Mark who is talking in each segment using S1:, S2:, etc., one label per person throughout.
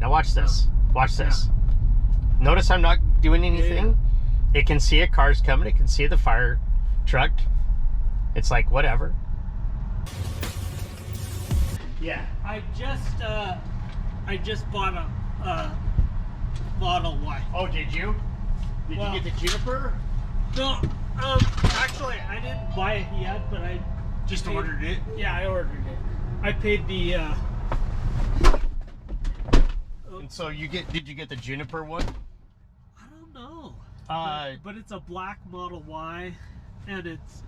S1: Now watch this. Watch this. Notice I'm not doing anything. It can see a car's coming. It can see the fire truck. It's like, whatever. Yeah.
S2: I just bought a Model Y.
S1: Oh, did you? Did you get the Juniper?
S2: No, actually, I didn't buy it yet, but I
S1: Just ordered it?
S2: Yeah, I ordered it. I paid the.
S1: And so did you get the Juniper one?
S2: I don't know.
S1: But
S2: it's a black Model Y, and it's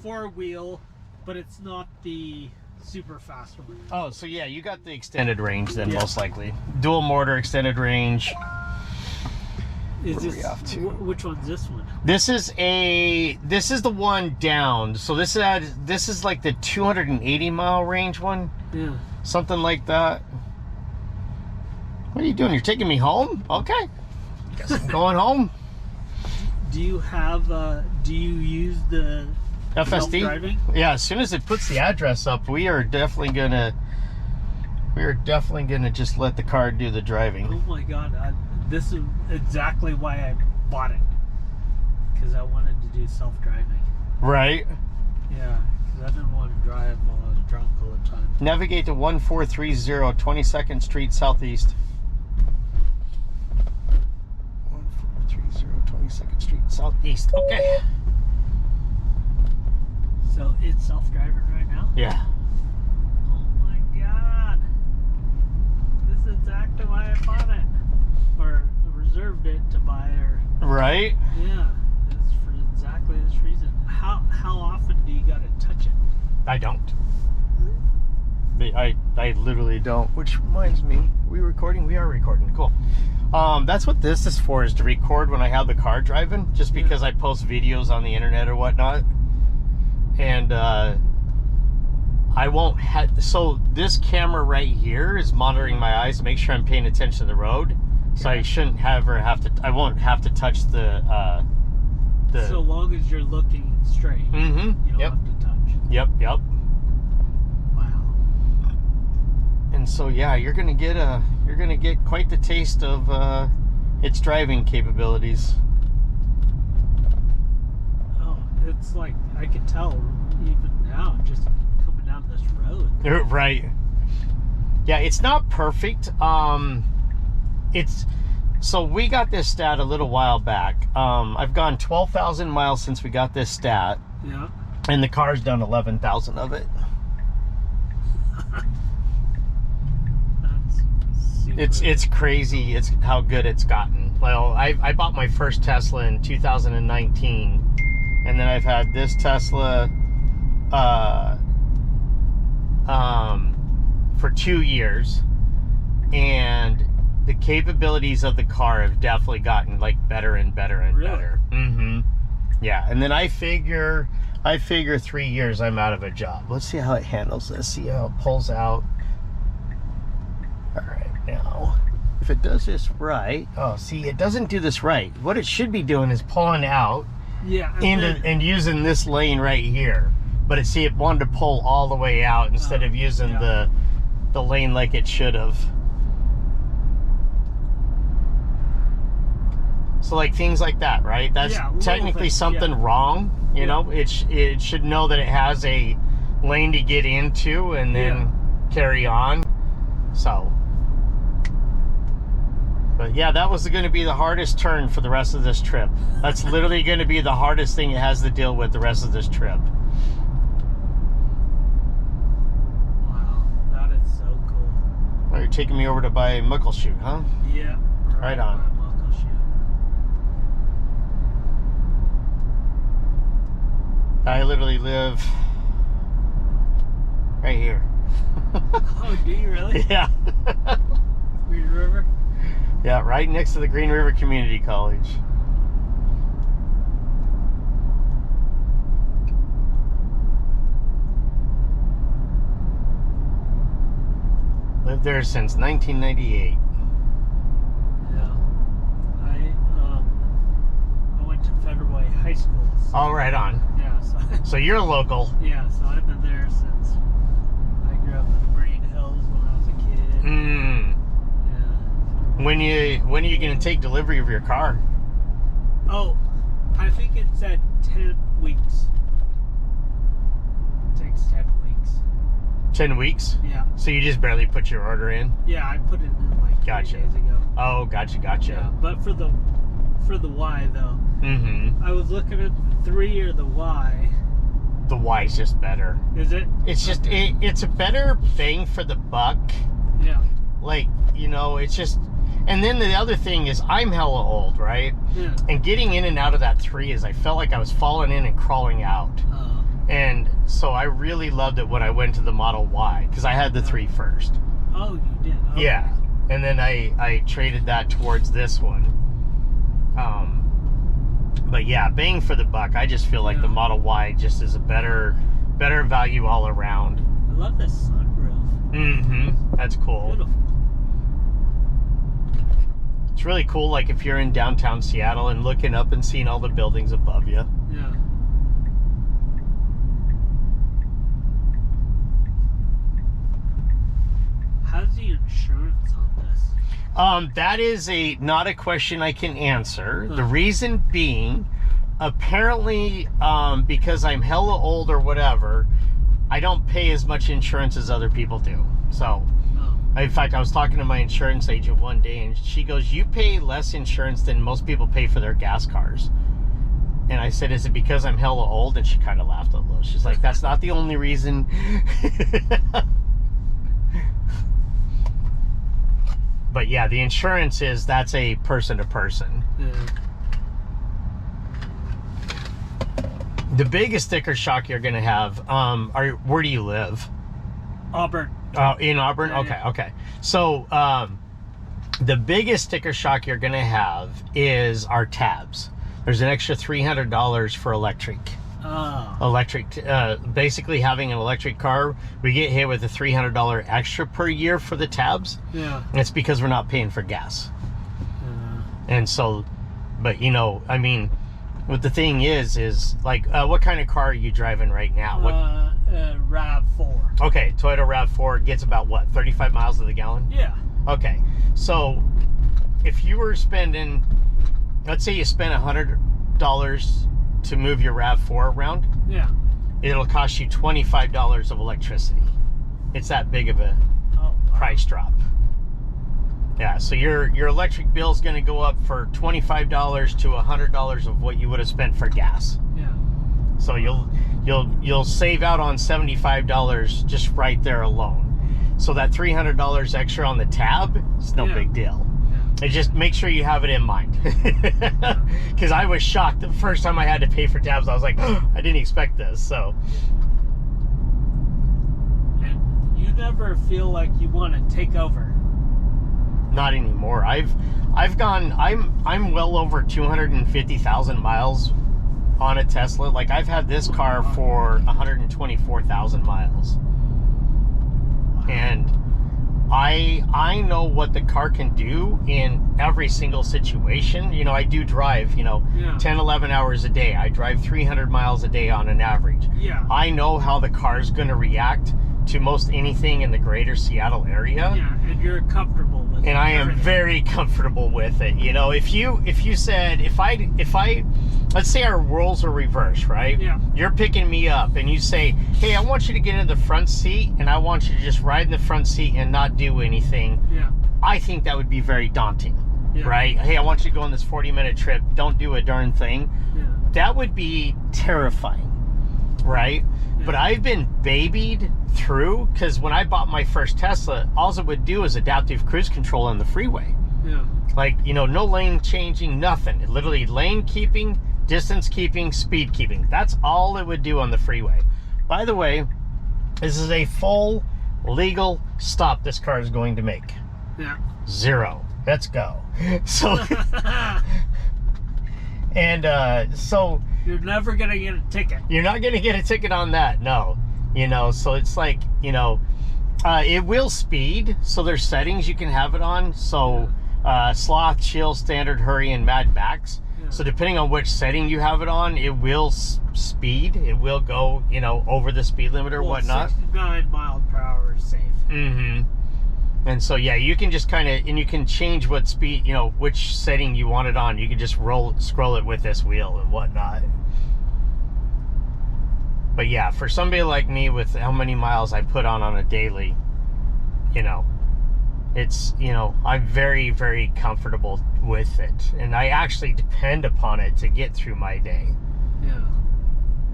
S2: 4-wheel, but it's not the super fast one.
S1: Oh, so yeah, you got the extended range then, most likely. Dual motor extended range.
S2: Is this which one's this one?
S1: This is the one down. So this is like the 280 mile range one.
S2: Yeah.
S1: Something like that. What are you doing? You're taking me home? Okay. Guess I'm going home.
S2: Do you use the
S1: FSD?
S2: self-driving?
S1: Yeah, as soon as it puts the address up, we are definitely gonna just let the car do the driving.
S2: Oh my god, this is exactly why I bought it. Because I wanted to do self-driving.
S1: Right?
S2: Yeah, because I didn't want to drive while I was drunk all the time.
S1: Navigate to 1430 22nd Street Southeast. 1430 22nd Street Southeast. Okay.
S2: So it's self-driving right now?
S1: Yeah.
S2: Oh my god. This is exactly why I bought it. Or reserved it to buy, or...
S1: Right?
S2: Yeah. It's for exactly this reason. How often do you gotta touch it?
S1: I don't. I literally don't. Which reminds me, are we recording? We are recording. Cool. That's what this is for, is to record when I have the car driving, just because I post videos on the internet or whatnot. And I won't have, so this camera right here is monitoring my eyes to make sure I'm paying attention to the road. So I shouldn't I won't have to touch the
S2: so long as you're looking straight.
S1: Mm-hmm.
S2: You don't have to touch.
S1: Yep.
S2: Wow.
S1: And so yeah, you're gonna get quite the taste of its driving capabilities.
S2: Oh, it's like I can tell even now just coming down this road.
S1: Right. Yeah, it's not perfect. So we got this stat a little while back. I've gone 12,000 miles since we got this stat.
S2: Yeah.
S1: And the car's done 11,000 of it. It's crazy. It's how good it's gotten. Well, I bought my first Tesla in 2019, and then I've had this Tesla for 2 years, and the capabilities of the car have definitely gotten like better and better and better. Mm-hmm. Yeah, and then I figure 3 years I'm out of a job. Let's see how it handles this. See how it pulls out. All right. Now, if it does this right, oh, see, it doesn't do this right. What it should be doing is pulling out, and using this lane right here. But it wanted to pull all the way out instead of using the lane like it should have. So like things like that, right? That's technically something wrong. You know, it should know that it has a lane to get into and then carry on. So. But yeah, that was going to be the hardest turn for the rest of this trip. That's literally going to be the hardest thing it has to deal with the rest of this trip.
S2: Wow, that is so cool.
S1: Oh, you're taking me over to buy Muckleshoot, huh?
S2: Yeah.
S1: Right on. I literally live right here.
S2: Oh, do you really?
S1: Yeah.
S2: Green River?
S1: Yeah, right next to the Green River Community College. Lived there since 1998.
S2: Yeah. I went to Federal Way High School. So,
S1: oh, right on.
S2: Yeah.
S1: So you're local.
S2: Yeah, so I've been there since I grew up in Green Hills when I was a kid.
S1: Mm.
S2: Yeah.
S1: When are you gonna take delivery of your car?
S2: Oh, I think it said 10 weeks. It takes 10 weeks.
S1: 10 weeks?
S2: Yeah.
S1: So you just barely put your order in?
S2: Yeah, I put it in like 3 days ago.
S1: Oh, gotcha.
S2: Yeah, but for the Y though, I was looking at the 3 or the Y.
S1: The Y's just better.
S2: Is it?
S1: It's just it's a better bang for the buck.
S2: Yeah.
S1: Like, you know, it's just. And then the other thing is, I'm hella old, right?
S2: Yeah.
S1: And getting in and out of that 3 is, I felt like I was falling in and crawling out. And so I really loved it when I went to the Model Y, because I had the 3 first.
S2: Oh, you did? Okay.
S1: Yeah. And then I traded that towards this one. But yeah, bang for the buck. I just feel like the Model Y just is a better value all around.
S2: I love this sunroof.
S1: That's cool.
S2: Beautiful.
S1: It's really cool, like if you're in downtown Seattle and looking up and seeing all the buildings above you.
S2: Yeah. How's the insurance on this?
S1: That is not a question I can answer. The reason being, apparently, because I'm hella old or whatever, I don't pay as much insurance as other people do. So, in fact, I was talking to my insurance agent one day, and she goes, "You pay less insurance than most people pay for their gas cars." And I said, "Is it because I'm hella old?" And she kind of laughed a little. She's like, "That's not the only reason." But yeah, the insurance that's a person to person.
S2: Yeah.
S1: The biggest sticker shock you're gonna have, where do you live?
S2: Auburn.
S1: In Auburn?
S2: Yeah,
S1: Okay. So, the biggest sticker shock you're gonna have is our tabs. There's an extra $300 for electric. Basically having an electric car, we get hit with a $300 extra per year for the tabs.
S2: Yeah.
S1: It's because we're not paying for gas. And so, but you know, I mean, what the thing is like, what kind of car are you driving right now?
S2: RAV4.
S1: Okay, Toyota RAV4 gets about what, 35 miles to the gallon?
S2: Yeah.
S1: Okay, so if you were spending, let's say you spent $100 to move your RAV4 around, it'll cost you $25 of electricity. It's that big of a price drop. Yeah, so your electric bill is going to go up for $25 to $100 of what you would have spent for gas.
S2: Yeah.
S1: So you'll save out on $75 just right there alone. So that $300 extra on the tab is no big deal. And just make sure you have it in mind. Because I was shocked the first time I had to pay for tabs. I was like, oh, I didn't expect this. So.
S2: And you never feel like you want to take over?
S1: Not anymore. I'm well over 250,000 miles on a Tesla. Like, I've had this car for 124,000 miles. And I know what the car can do in every single situation. You know, I do drive, 10, 11 hours a day. I drive 300 miles a day on an average.
S2: Yeah.
S1: I know how the car's going to react to most anything in the greater Seattle area.
S2: Yeah, and you're comfortable with it.
S1: And I am very comfortable with it. You know, if you said, if I let's say our roles are reversed, right?
S2: Yeah.
S1: You're picking me up and you say, hey, I want you to get in the front seat and I want you to just ride in the front seat and not do anything.
S2: Yeah.
S1: I think that would be very daunting, right? Hey, I want you to go on this 40-minute trip. Don't do a darn thing.
S2: Yeah.
S1: That would be terrifying, right? Yeah. But I've been babied through, because when I bought my first Tesla, all it would do is adaptive cruise control on the freeway.
S2: Yeah.
S1: Like, no lane changing, nothing. It literally lane keeping, distance keeping, speed keeping. That's all it would do on the freeway. By the way, this is a full legal stop this car is going to make.
S2: Yeah.
S1: 0. Let's go. So, and so
S2: you're never gonna get a ticket.
S1: You're not gonna get a ticket on that, no. So it's like, it will speed. So there's settings you can have it on. So sloth, chill, standard, hurry, and mad max. Yeah. So depending on which setting you have it on, it will speed. It will go, over the speed limit or whatnot.
S2: 69 miles per hour is safe.
S1: And so, yeah, you can just kind of, and you can change what speed, you know, which setting you want it on. You can just scroll it with this wheel and whatnot. But yeah, for somebody like me with how many miles I put on a daily, you know, it's, you know, I'm very, very comfortable with it. And I actually depend upon it to get through my day.
S2: Yeah.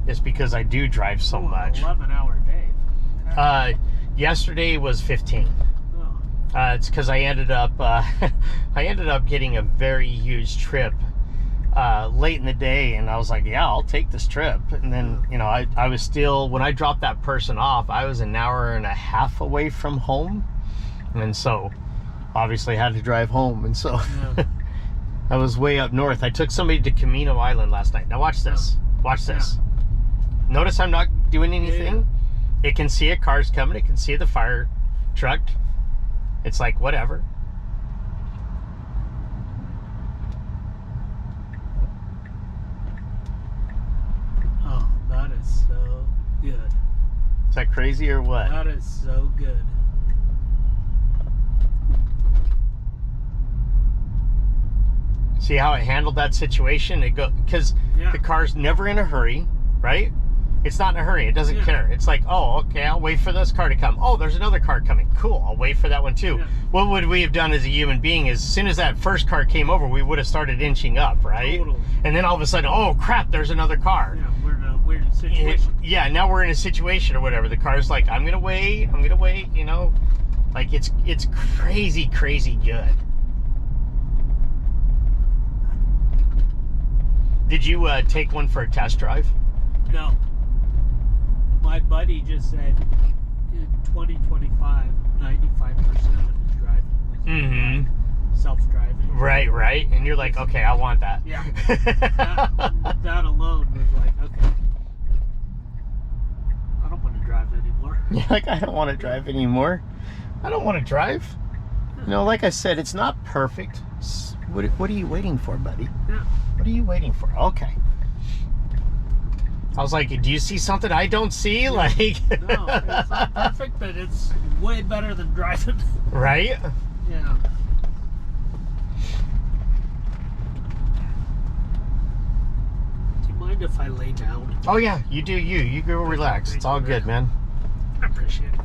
S1: Just because I do drive so much.
S2: 11-hour day.
S1: Yesterday was 15.
S2: Oh.
S1: It's because I ended up getting a very huge trip late in the day, and I was like, yeah, I'll take this trip. And then, you know, I was still, when I dropped that person off, I was an hour and a half away from home, and so obviously had to drive home. And so I was way up north. I took somebody to Camino Island last night. Now watch this. Watch this. Notice I'm not doing anything. It can see a car's coming. It can see the fire truck. It's like, whatever.
S2: Oh, that is so good.
S1: Is that crazy or what?
S2: That is so good.
S1: See how it handled that situation? It go because the car's never in a hurry, right? It's not in a hurry. It doesn't care. It's like, oh, okay, I'll wait for this car to come. Oh, there's another car coming. Cool, I'll wait for that one too. What would we have done as a human being is as soon as that first car came over, we would have started inching up, right? Totally. And then all of a sudden, oh crap, there's another car.
S2: Yeah, we're in a weird situation.
S1: Now we're in a situation or whatever. The car's like, I'm gonna wait, you know. Like it's crazy, crazy good. Did you take one for a test drive?
S2: No. My buddy just said in 2025, 95% of his driving was self-driving.
S1: Right. And you're like, okay, I want that.
S2: Yeah. that alone was like, okay. I don't want to drive anymore.
S1: You're like, I don't want to drive anymore. I don't want to drive. You know, like I said, it's not perfect. What are you waiting for, buddy?
S2: Yeah.
S1: What are you waiting for? Okay. I was like, do you see something I don't see? Like,
S2: no, it's not perfect, but it's way better than driving.
S1: Right?
S2: Yeah. Do you mind if I lay down?
S1: Oh yeah, you do you. You go relax. It's all good, man.
S2: I appreciate it.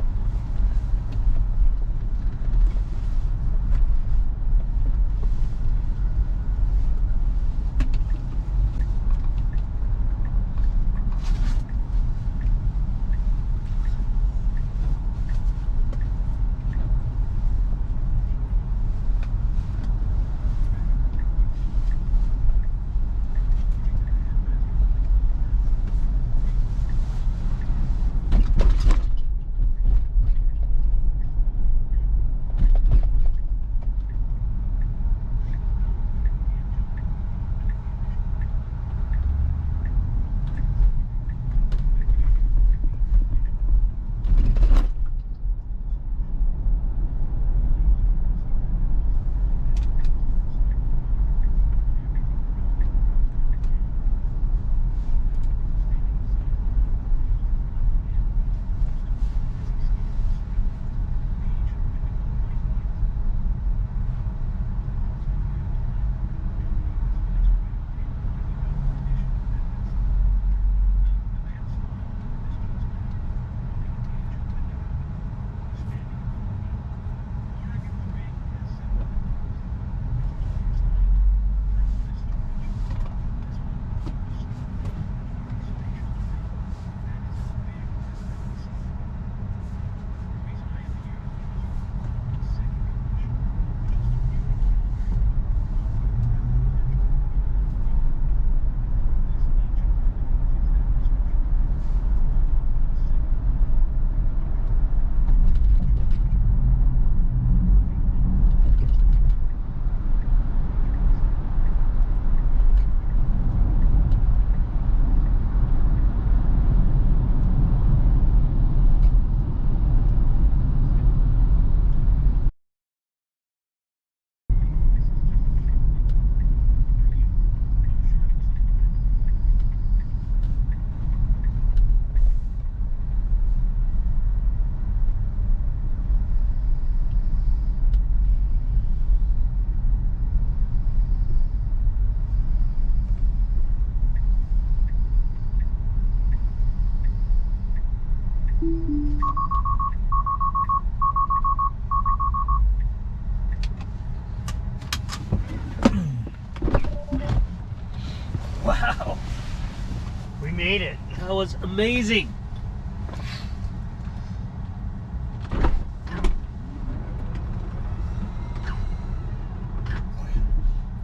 S1: made it.
S2: That was amazing.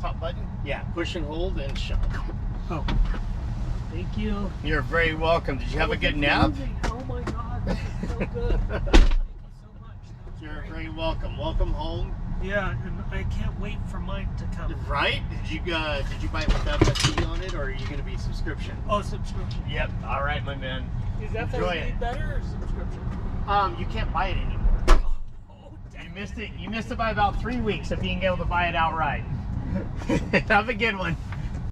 S1: Top button? Yeah, push and hold and shove.
S2: Oh, thank you.
S1: You're very welcome. Did you have a good nap?
S2: Amazing. Oh my God, this is so good. Thank you so much. That was
S1: You're
S2: great.
S1: very welcome. Welcome home.
S2: Yeah, and I can't wait for mine to come.
S1: Right? Did you buy it with FSD on it, or are you going to be subscription?
S2: Oh, subscription.
S1: Yep. All right, my man.
S2: Is
S1: Enjoy it.
S2: FSD better or subscription?
S1: You can't buy it anymore.
S2: Oh,
S1: You missed it. You missed it by about 3 weeks of being able to buy it outright. Have a good one.